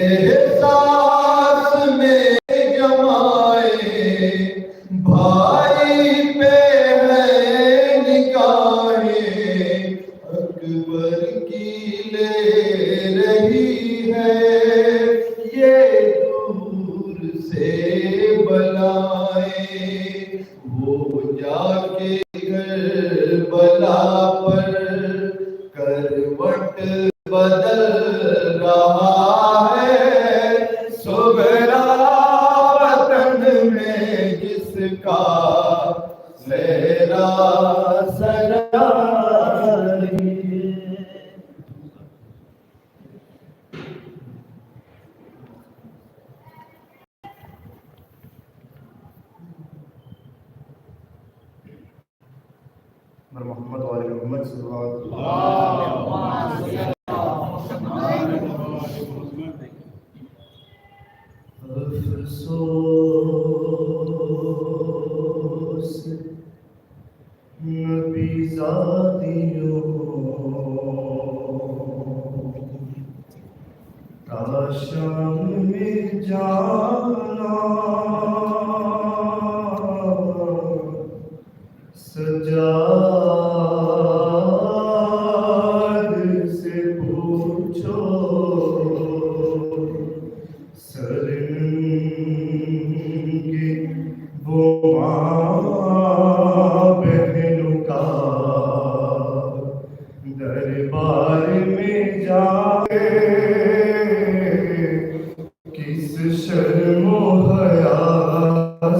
एहसास में जमाए भाई पे है निगाहें अकबर की ले रही है ये दूर से बलाए वो जाके करबला पर करवट बदल रहा है सुगरा वतन में जिसका सेहरा सरा मोहम्मद वाले मोहम्मद अफसोस नबी ज़ातियों का शाम में जाना सजाद से पूछो सरनंगे वो माँ बहनों का दरबार में जाए किस शर्मो हया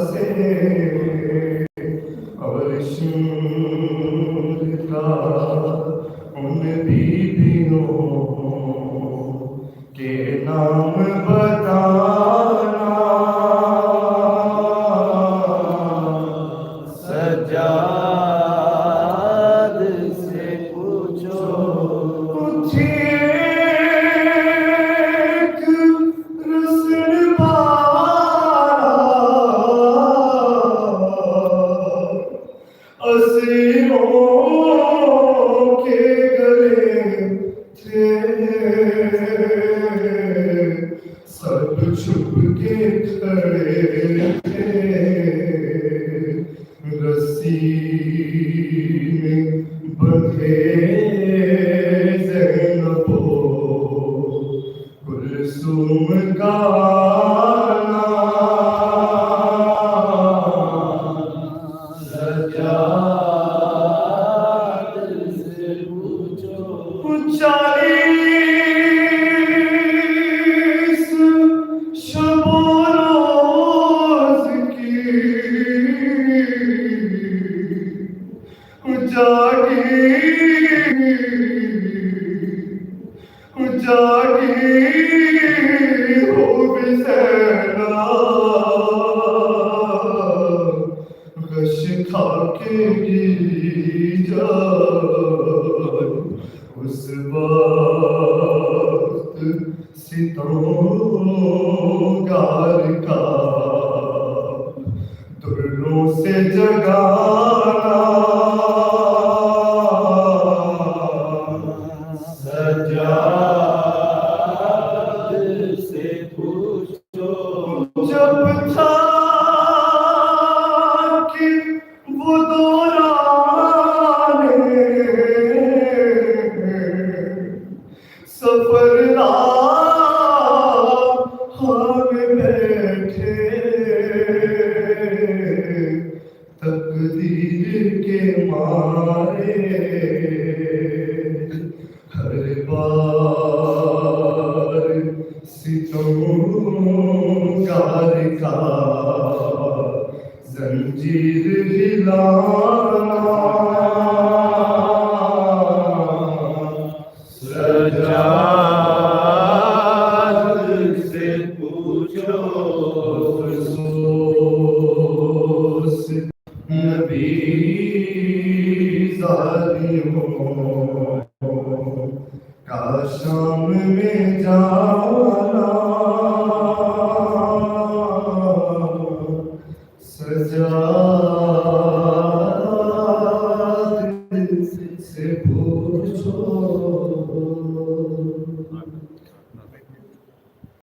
से और शुद्धा उन बीबियों के नाम बताना सजाद से पूछो कुछ एक रस्म असीरों के गले थे सब छुप के खड़े थे रस्सी में बंधे ज़ैनबो कुलसूम का उस वक्त सितोंगार का दुर्रों से जगाना सजाद से पूछो जब था कि वो तकदीर के मारे हर बार सितोंगार का जंजीर हिलाना सजाद से पूछो नबी ज़ालियों का शाम में जा